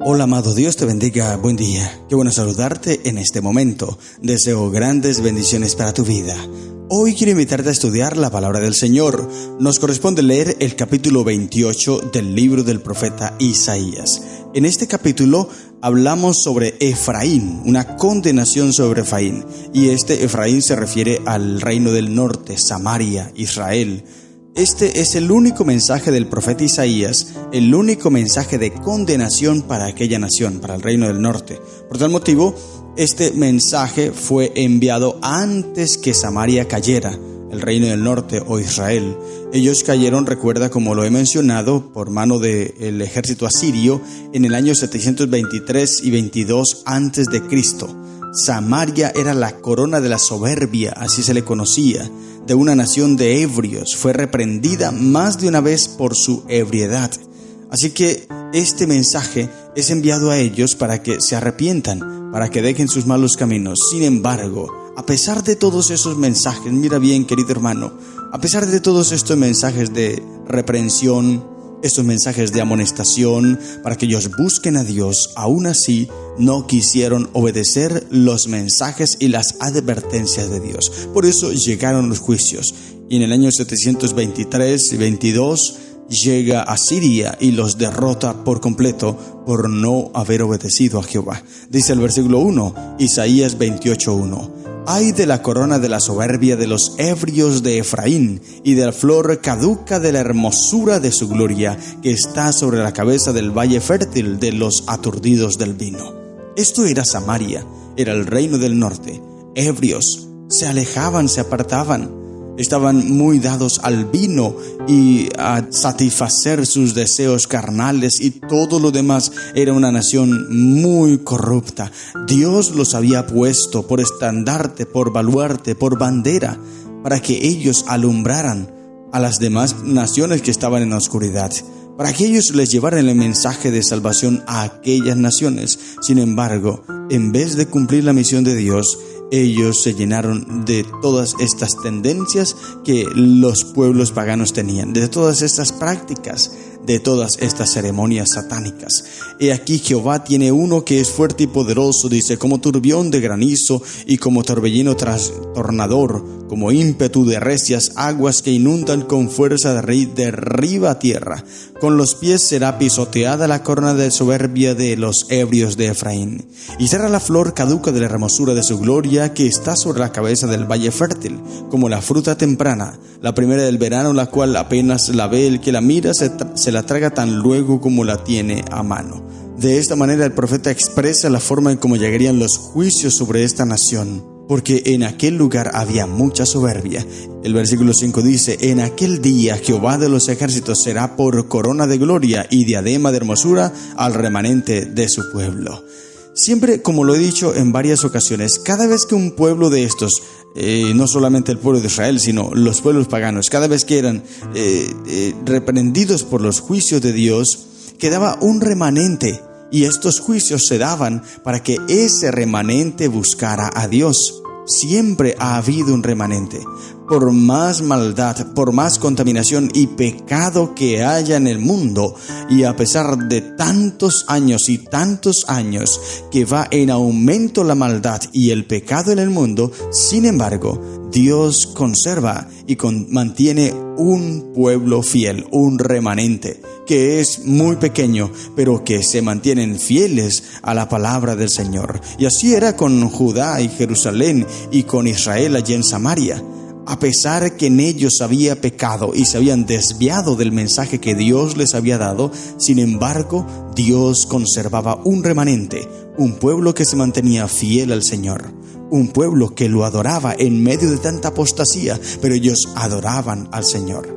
Hola amado, Dios te bendiga, buen día. Qué bueno saludarte en este momento. Deseo grandes bendiciones para tu vida. Hoy quiero invitarte a estudiar la palabra del Señor. Nos corresponde leer el capítulo 28 del libro del profeta Isaías. En este capítulo hablamos sobre Efraín, una condenación sobre Efraín. Y Efraín se refiere al reino del norte, Samaria, Israel. Este es el único mensaje del profeta Isaías, el único mensaje de condenación para aquella nación, para el reino del norte. Por tal motivo, este mensaje fue enviado antes que Samaria cayera, el reino del norte o Israel. Ellos cayeron, recuerda, como lo he mencionado, por mano del ejército asirio en el año 723 y 22 antes de Cristo. Samaria era la corona de la soberbia, así se le conocía, de una nación de ebrios. Fue reprendida más de una vez por su ebriedad. Así que este mensaje es enviado a ellos para que se arrepientan, para que dejen sus malos caminos. Sin embargo, a pesar de todos esos mensajes, mira bien, querido hermano, a pesar de todos estos mensajes de reprensión, estos mensajes de amonestación para que ellos busquen a Dios, aún así no quisieron obedecer los mensajes y las advertencias de Dios. Por eso llegaron los juicios. Y en el año 723 y 22 llega Asiria y los derrota por completo por no haber obedecido a Jehová. Dice el versículo 1, Isaías 28:1. Ay de la corona de la soberbia de los ebrios de Efraín y de la flor caduca de la hermosura de su gloria que está sobre la cabeza del valle fértil de los aturdidos del vino. Esto era Samaria, era el reino del norte. Ebrios, se alejaban, se apartaban. Estaban muy dados al vino y a satisfacer sus deseos carnales y todo lo demás. Era una nación muy corrupta. Dios los había puesto por estandarte, por baluarte, por bandera, para que ellos alumbraran a las demás naciones que estaban en la oscuridad, para que ellos les llevaran el mensaje de salvación a aquellas naciones. Sin embargo, en vez de cumplir la misión de Dios, ellos se llenaron de todas estas tendencias que los pueblos paganos tenían, de todas estas prácticas, de todas estas ceremonias satánicas. He aquí Jehová tiene uno que es fuerte y poderoso, dice, como turbión de granizo y como torbellino trastornador, como ímpetu de recias aguas que inundan con fuerza derriba tierra. Con los pies será pisoteada la corona de soberbia de los ebrios de Efraín. Y será la flor caduca de la hermosura de su gloria que está sobre la cabeza del valle fértil, como la fruta temprana, la primera del verano, la cual apenas la ve el que la mira, se la traga tan luego como la tiene a mano. De esta manera el profeta expresa la forma en cómo llegarían los juicios sobre esta nación, porque en aquel lugar había mucha soberbia. El versículo 5 dice, en aquel día Jehová de los ejércitos será por corona de gloria y diadema de hermosura al remanente de su pueblo. Siempre, como lo he dicho en varias ocasiones, cada vez que un pueblo de estos, no solamente el pueblo de Israel, sino los pueblos paganos, cada vez que eran reprendidos por los juicios de Dios, quedaba un remanente. Y estos juicios se daban para que ese remanente buscara a Dios. Siempre ha habido un remanente. Por más maldad, por más contaminación y pecado que haya en el mundo, y a pesar de tantos años que va en aumento la maldad y el pecado en el mundo, sin embargo, Dios conserva y mantiene un pueblo fiel, un remanente, que es muy pequeño, pero que se mantienen fieles a la palabra del Señor. Y así era con Judá y Jerusalén y con Israel allí en Samaria. A pesar que en ellos había pecado y se habían desviado del mensaje que Dios les había dado, sin embargo, Dios conservaba un remanente, un pueblo que se mantenía fiel al Señor, un pueblo que lo adoraba en medio de tanta apostasía, pero ellos adoraban al Señor.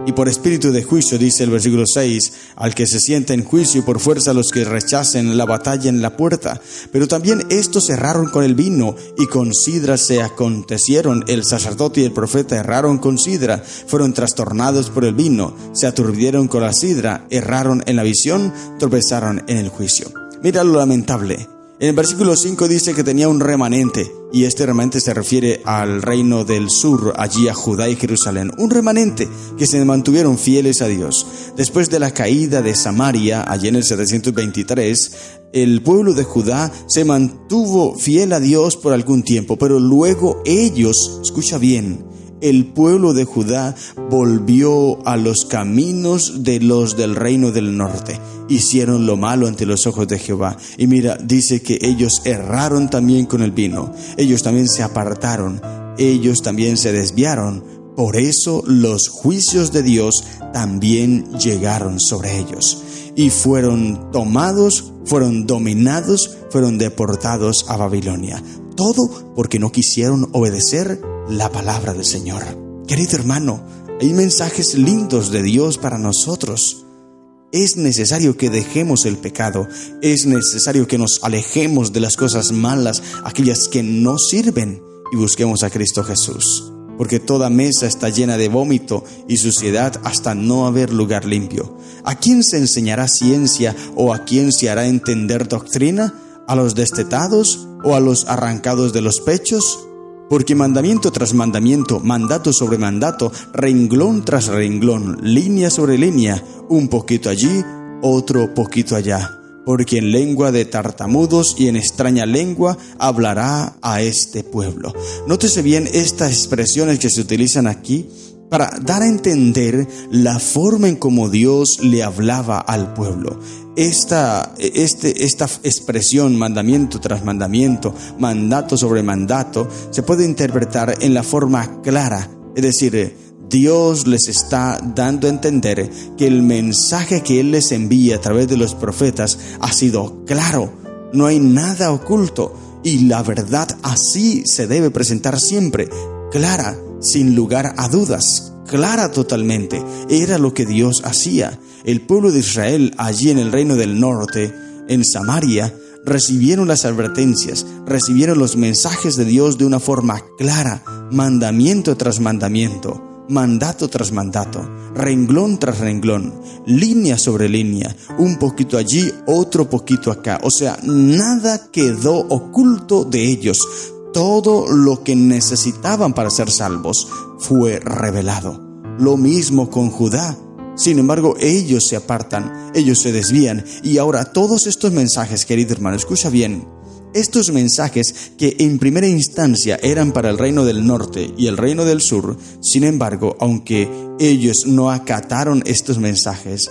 Y por espíritu de juicio, dice el versículo 6, al que se sienta en juicio y por fuerza a los que rechacen la batalla en la puerta. Pero también estos erraron con el vino y con sidra se acontecieron. El sacerdote y el profeta erraron con sidra, fueron trastornados por el vino, se aturdieron con la sidra, erraron en la visión, tropezaron en el juicio. Mira lo lamentable. En el versículo 5 dice que tenía un remanente, y este remanente se refiere al reino del sur, allí a Judá y Jerusalén. Un remanente que se mantuvieron fieles a Dios. Después de la caída de Samaria, allí en el 723, el pueblo de Judá se mantuvo fiel a Dios por algún tiempo, pero luego ellos, escucha bien, el pueblo de Judá volvió a los caminos de los del reino del norte. Hicieron lo malo ante los ojos de Jehová. Y mira, dice que ellos erraron también con el vino. Ellos también se apartaron. Ellos también se desviaron. Por eso los juicios de Dios también llegaron sobre ellos. Y fueron tomados, fueron dominados, fueron deportados a Babilonia. Todo porque no quisieron obedecer la palabra del Señor. Querido hermano, hay mensajes lindos de Dios para nosotros. Es necesario que dejemos el pecado. Es necesario que nos alejemos de las cosas malas, aquellas que no sirven, y busquemos a Cristo Jesús. Porque toda mesa está llena de vómito y suciedad hasta no haber lugar limpio. ¿A quién se enseñará ciencia o a quién se hará entender doctrina? ¿A los destetados o a los arrancados de los pechos? Porque mandamiento tras mandamiento, mandato sobre mandato, renglón tras renglón, línea sobre línea, un poquito allí, otro poquito allá. Porque en lengua de tartamudos y en extraña lengua hablará a este pueblo. Nótese bien estas expresiones que se utilizan aquí para dar a entender la forma en cómo Dios le hablaba al pueblo. Esta expresión, mandamiento tras mandamiento, mandato sobre mandato, se puede interpretar en la forma clara, es decir, Dios les está dando a entender que el mensaje que Él les envía a través de los profetas ha sido claro, no hay nada oculto, y la verdad así se debe presentar siempre, clara, sin lugar a dudas, clara totalmente. Era lo que Dios hacía. El pueblo de Israel allí en el reino del norte, en Samaria, recibieron las advertencias, recibieron los mensajes de Dios de una forma clara, mandamiento tras mandamiento, mandato tras mandato, renglón tras renglón, línea sobre línea, un poquito allí, otro poquito acá. O sea, nada quedó oculto de ellos. Todo lo que necesitaban para ser salvos fue revelado. Lo mismo con Judá. Sin embargo, ellos se apartan, ellos se desvían. Y ahora todos estos mensajes, querido hermano, escucha bien. Estos mensajes que en primera instancia eran para el reino del norte y el reino del sur, sin embargo, aunque ellos no acataron estos mensajes,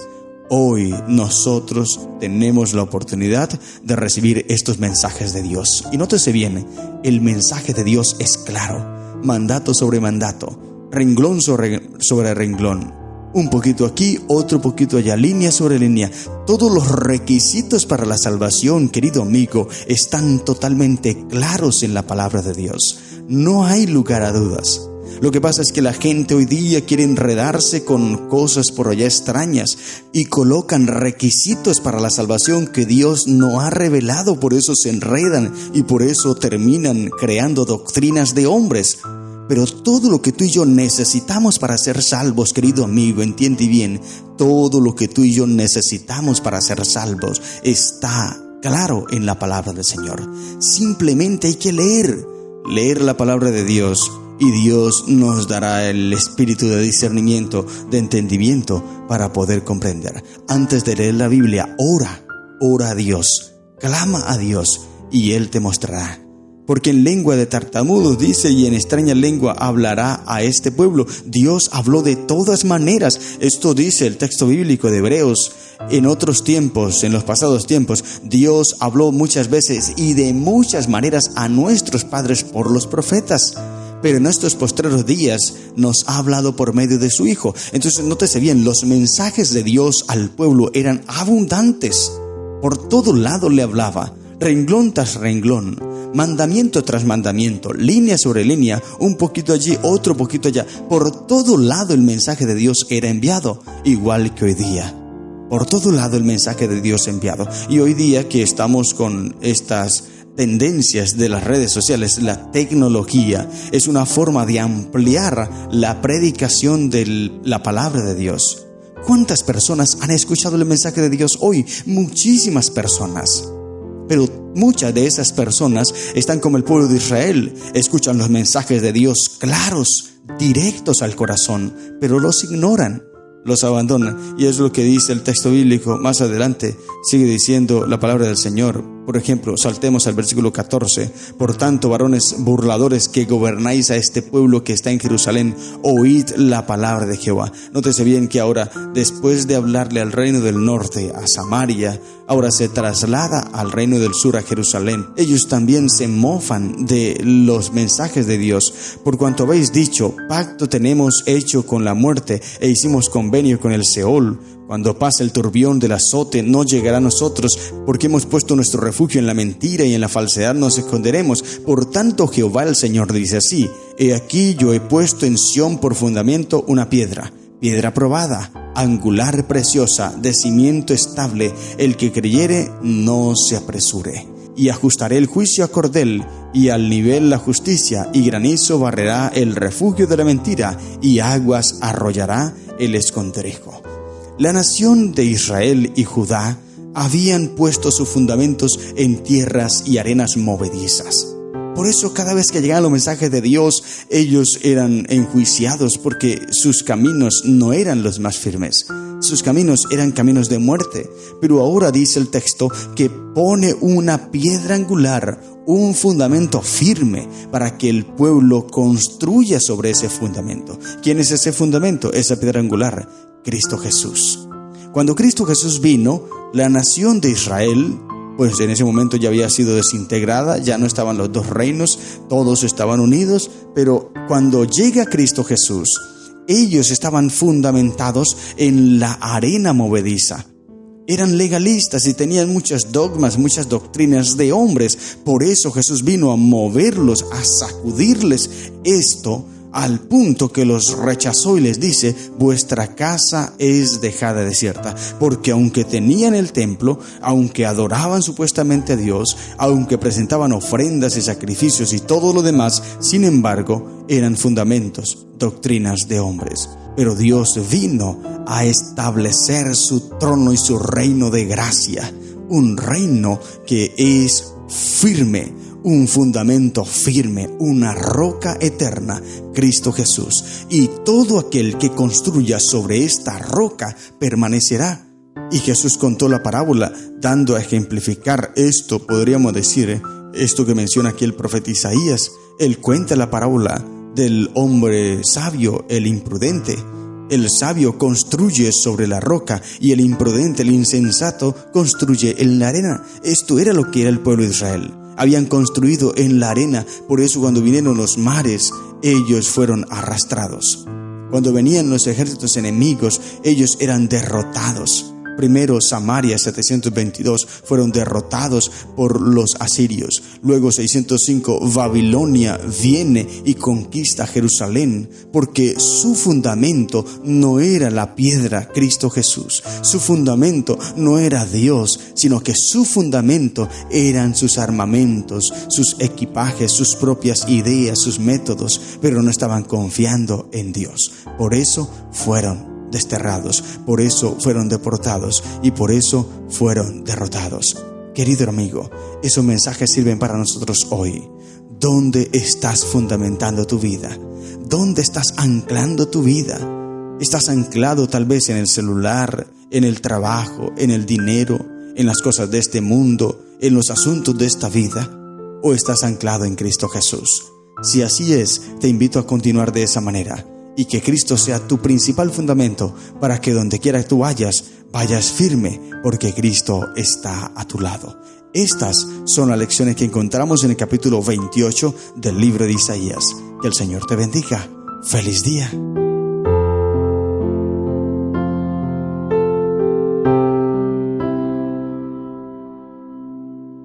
hoy nosotros tenemos la oportunidad de recibir estos mensajes de Dios. Y nótese bien, el mensaje de Dios es claro, mandato sobre mandato, renglón sobre renglón. Un poquito aquí, otro poquito allá, línea sobre línea. Todos los requisitos para la salvación, querido amigo, están totalmente claros en la palabra de Dios. No hay lugar a dudas. Lo que pasa es que la gente hoy día quiere enredarse con cosas por allá extrañas y colocan requisitos para la salvación que Dios no ha revelado. Por eso se enredan y por eso terminan creando doctrinas de hombres. Pero todo lo que tú y yo necesitamos para ser salvos, querido amigo, entiende bien, todo lo que tú y yo necesitamos para ser salvos está claro en la palabra del Señor. Simplemente hay que leer la palabra de Dios, y Dios nos dará el espíritu de discernimiento, de entendimiento para poder comprender. Antes de leer la Biblia, ora a Dios, clama a Dios y Él te mostrará. Porque en lengua de tartamudos dice, y en extraña lengua hablará a este pueblo. Dios habló de todas maneras. Esto dice el texto bíblico de Hebreos. En otros tiempos, en los pasados tiempos, Dios habló muchas veces y de muchas maneras a nuestros padres por los profetas. Pero en estos postreros días nos ha hablado por medio de su Hijo. Entonces, nótese bien, los mensajes de Dios al pueblo eran abundantes. Por todo lado le hablaba, renglón tras renglón, mandamiento tras mandamiento, línea sobre línea, un poquito allí, otro poquito allá. Por todo lado el mensaje de Dios era enviado, igual que hoy día. Por todo lado el mensaje de Dios enviado. Y hoy día que estamos con estas tendencias de las redes sociales, la tecnología es una forma de ampliar la predicación de la palabra de Dios. ¿Cuántas personas han escuchado el mensaje de Dios hoy? Muchísimas personas. Pero muchas de esas personas están como el pueblo de Israel, escuchan los mensajes de Dios claros, directos al corazón, pero los ignoran, los abandonan. Y es lo que dice el texto bíblico más adelante. Sigue diciendo la palabra del Señor. Por ejemplo, saltemos al versículo 14. Por tanto, varones burladores que gobernáis a este pueblo que está en Jerusalén, oíd la palabra de Jehová. Nótese bien que ahora, después de hablarle al reino del norte, a Samaria, ahora se traslada al reino del sur, a Jerusalén. Ellos también se mofan de los mensajes de Dios. Por cuanto habéis dicho, pacto tenemos hecho con la muerte e hicimos convenio con el Seol. Cuando pase el turbión del azote, no llegará a nosotros, porque hemos puesto nuestro refugio en la mentira y en la falsedad nos esconderemos. Por tanto, Jehová el Señor dice así: He aquí yo he puesto en Sión por fundamento una piedra probada, angular preciosa, de cimiento estable. El que creyere, no se apresure. Y ajustaré el juicio a cordel, y al nivel la justicia, y granizo barrerá el refugio de la mentira, y aguas arrollará el escondrijo. La nación de Israel y Judá habían puesto sus fundamentos en tierras y arenas movedizas. Por eso cada vez que llegaban los mensajes de Dios, ellos eran enjuiciados porque sus caminos no eran los más firmes. Sus caminos eran caminos de muerte. Pero ahora dice el texto que pone una piedra angular, un fundamento firme para que el pueblo construya sobre ese fundamento. ¿Quién es ese fundamento? Esa piedra angular, Cristo Jesús. Cuando Cristo Jesús vino, la nación de Israel, pues en ese momento ya había sido desintegrada, ya no estaban los dos reinos, todos estaban unidos, pero cuando llega Cristo Jesús, ellos estaban fundamentados en la arena movediza. Eran legalistas y tenían muchos dogmas, muchas doctrinas de hombres. Por eso Jesús vino a moverlos, a sacudirles esto, al punto que los rechazó y les dice: vuestra casa es dejada desierta. Porque aunque tenían el templo, aunque adoraban supuestamente a Dios, aunque presentaban ofrendas y sacrificios y todo lo demás, sin embargo, eran fundamentos, doctrinas de hombres. Pero Dios vino a establecer su trono y su reino de gracia, un reino que es firme, un fundamento firme, una roca eterna, Cristo Jesús. Y todo aquel que construya sobre esta roca permanecerá. Y Jesús contó la parábola dando a ejemplificar esto, podríamos decir, esto que menciona aquí el profeta Isaías. Él cuenta la parábola del hombre sabio, el imprudente. El sabio construye sobre la roca y el imprudente, el insensato, construye en la arena. Esto era lo que era el pueblo de Israel. Habían construido en la arena, por eso cuando vinieron los mares, ellos fueron arrastrados. Cuando venían los ejércitos enemigos, ellos eran derrotados. Primero Samaria, 722, fueron derrotados por los asirios. Luego 605, Babilonia viene y conquista Jerusalén, porque su fundamento no era la piedra, Cristo Jesús. Su fundamento no era Dios, sino que su fundamento eran sus armamentos, sus equipajes, sus propias ideas, sus métodos, pero no estaban confiando en Dios. Por eso fueron desterrados, por eso fueron deportados y por eso fueron derrotados. Querido amigo, esos mensajes sirven para nosotros hoy. ¿Dónde estás fundamentando tu vida? ¿Dónde estás anclando tu vida? ¿Estás anclado tal vez en el celular, en el trabajo, en el dinero, en las cosas de este mundo, en los asuntos de esta vida? ¿O estás anclado en Cristo Jesús? Si así es, te invito a continuar de esa manera. Y que Cristo sea tu principal fundamento para que donde quiera que tú vayas firme, porque Cristo está a tu lado. Estas son las lecciones que encontramos en el capítulo 28 del libro de Isaías. Que el Señor te bendiga. ¡Feliz día!